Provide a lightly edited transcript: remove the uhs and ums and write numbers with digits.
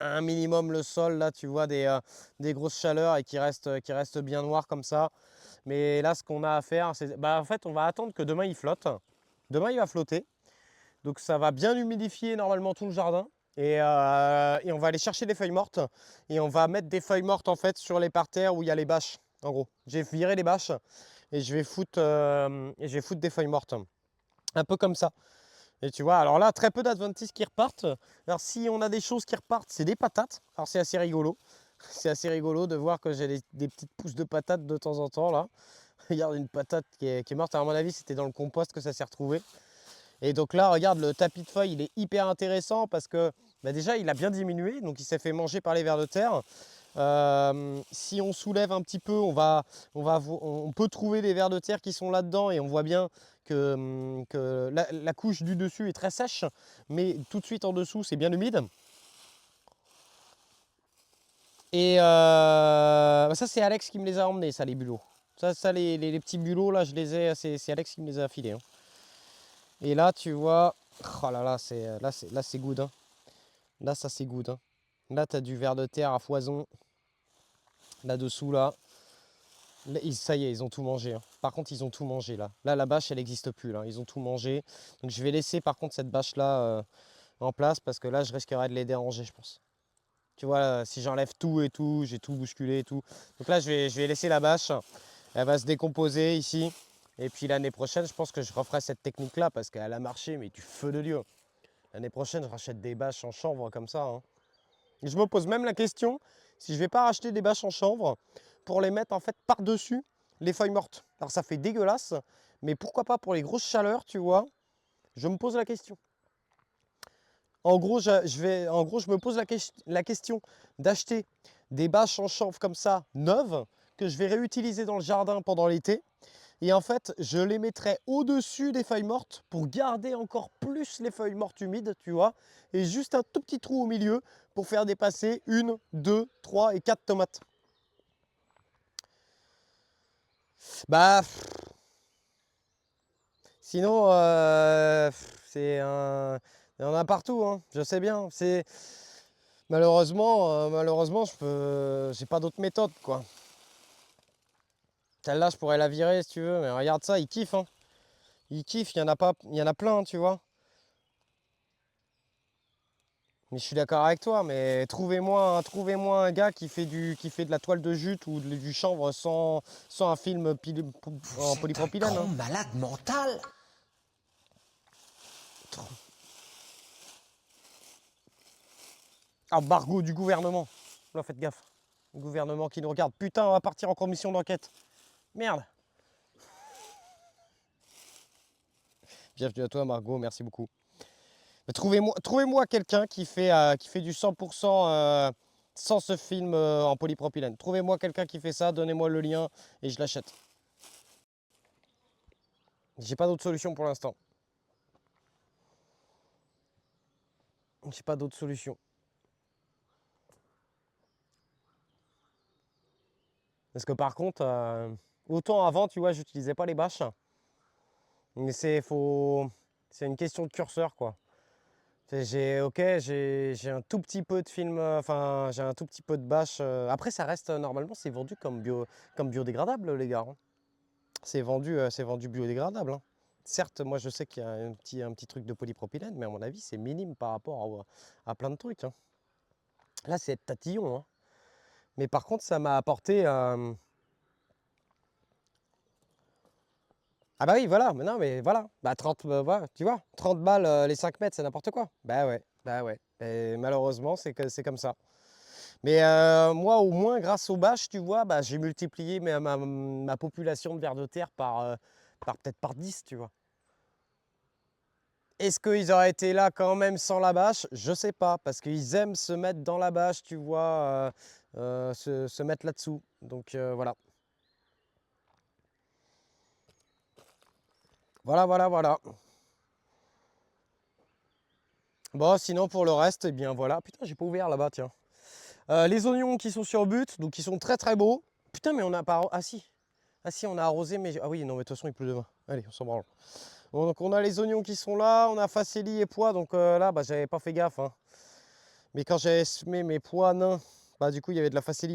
un minimum le sol. Là, tu vois des grosses chaleurs et qui restent bien noirs comme ça. Mais là, ce qu'on a à faire, c'est en fait, on va attendre que demain il flotte. Demain, il va flotter. Donc ça va bien humidifier normalement tout le jardin. Et on va aller chercher des feuilles mortes. Et on va mettre des feuilles mortes en fait sur les parterres où il y a les bâches. En gros, j'ai viré les bâches et je vais foutre des feuilles mortes. Un peu comme ça. Et tu vois, alors là, très peu d'adventices qui repartent. Alors si on a des choses qui repartent, c'est des patates. Alors c'est assez rigolo. C'est assez rigolo de voir que j'ai des petites pousses de patates de temps en temps là. Regarde une patate qui est morte. Alors, à mon avis, c'était dans le compost que ça s'est retrouvé. Et donc là, regarde, le tapis de feuilles, il est hyper intéressant parce que déjà, il a bien diminué. Donc il s'est fait manger par les vers de terre. Si on soulève un petit peu, on peut trouver des vers de terre qui sont là-dedans et on voit bien que la couche du dessus est très sèche, mais tout de suite en dessous, c'est bien humide. Et ça, c'est Alex qui me les a emmenés, ça, les bulots. Ça les petits bulots, là, je les ai, c'est Alex qui me les a affilés. Hein. Et là, tu vois, oh là là, là, c'est good. Hein. Là, ça, c'est good. Hein. Là, tu as du ver de terre à foison. Là-dessous, là. Ça y est, ils ont tout mangé. Hein. Par contre, ils ont tout mangé, là. Là, la bâche, elle n'existe plus, là. Ils ont tout mangé. Donc, je vais laisser, par contre, cette bâche-là en place parce que là, je risquerais de les déranger, je pense. Tu vois, là, si j'enlève tout et tout, j'ai tout bousculé et tout. Donc là, je vais laisser la bâche. Elle va se décomposer ici. Et puis l'année prochaine, je pense que je referai cette technique-là parce qu'elle a marché, mais du feu de Dieu. L'année prochaine, je rachète des bâches en chanvre comme ça. Hein. Et je me pose même la question si je vais pas racheter des bâches en chanvre pour les mettre en fait par-dessus les feuilles mortes. Alors ça fait dégueulasse, mais pourquoi pas pour les grosses chaleurs, tu vois. Je me pose la question. En gros, je me pose la question d'acheter des bâches en chanvre comme ça, neuves, que je vais réutiliser dans le jardin pendant l'été. Et en fait, je les mettrai au-dessus des feuilles mortes pour garder encore plus les feuilles mortes humides, tu vois. Et juste un tout petit trou au milieu pour faire dépasser 1, 2, 3 et 4 tomates. Bah, sinon, il y en a partout, hein, je sais bien. Malheureusement, j'ai pas d'autre méthode, quoi. Celle-là, je pourrais la virer si tu veux, mais regarde ça, il kiffe, hein. Il kiffe, il y en a plein, tu vois. Mais je suis d'accord avec toi, mais trouvez-moi un gars qui fait de la toile de jute ou du chanvre sans un film en Vous êtes un polypropylène. grand Hein. malade mental. Ah, Bargo du gouvernement. Là, faites gaffe. Le gouvernement qui nous regarde. Putain, on va partir en commission d'enquête. Merde. Bienvenue à toi, Margot, merci beaucoup. Trouvez-moi quelqu'un qui fait du 100% sans ce film en polypropylène. Trouvez-moi quelqu'un qui fait ça, donnez-moi le lien et je l'achète. J'ai pas d'autre solution pour l'instant. J'ai pas d'autre solution. Parce que par contre, autant avant, tu vois, j'utilisais pas les bâches. Mais c'est une question de curseur, quoi. J'ai un tout petit peu de film, enfin, j'ai un tout petit peu de bâche. Après, ça reste, normalement, c'est vendu comme biodégradable, les gars. Hein. C'est vendu biodégradable. Hein. Certes, moi, je sais qu'il y a un petit truc de polypropylène, mais à mon avis, c'est minime par rapport à plein de trucs. Hein. Là, c'est tatillon. Hein. Mais par contre, ça m'a apporté. Ah bah oui, voilà, mais non, mais voilà. Bah 30, voilà, tu vois, 30 balles les 5 mètres, c'est n'importe quoi. Bah ouais, bah ouais. Et malheureusement, c'est comme ça. Mais moi, au moins, grâce aux bâches, tu vois, bah, j'ai multiplié ma population de vers de terre par peut-être par 10, tu vois. Est-ce qu'ils auraient été là quand même sans la bâche? Je sais pas, parce qu'ils aiment se mettre dans la bâche, tu vois, se mettre là-dessous. Donc voilà. Voilà. Bon, sinon pour le reste, eh bien voilà. Putain, j'ai pas ouvert là-bas, tiens. Les oignons qui sont sur but, donc qui sont très très beaux. Putain, mais on a pas. Ah si. Ah si, on a arrosé, mais. Ah oui, non, mais de toute façon, il pleut demain. Allez, on s'en branle. Bon, donc on a les oignons qui sont là, on a facélie et pois, donc là, bah j'avais pas fait gaffe. Hein. Mais quand j'avais semé mes pois nains, bah du coup il y avait de la facélie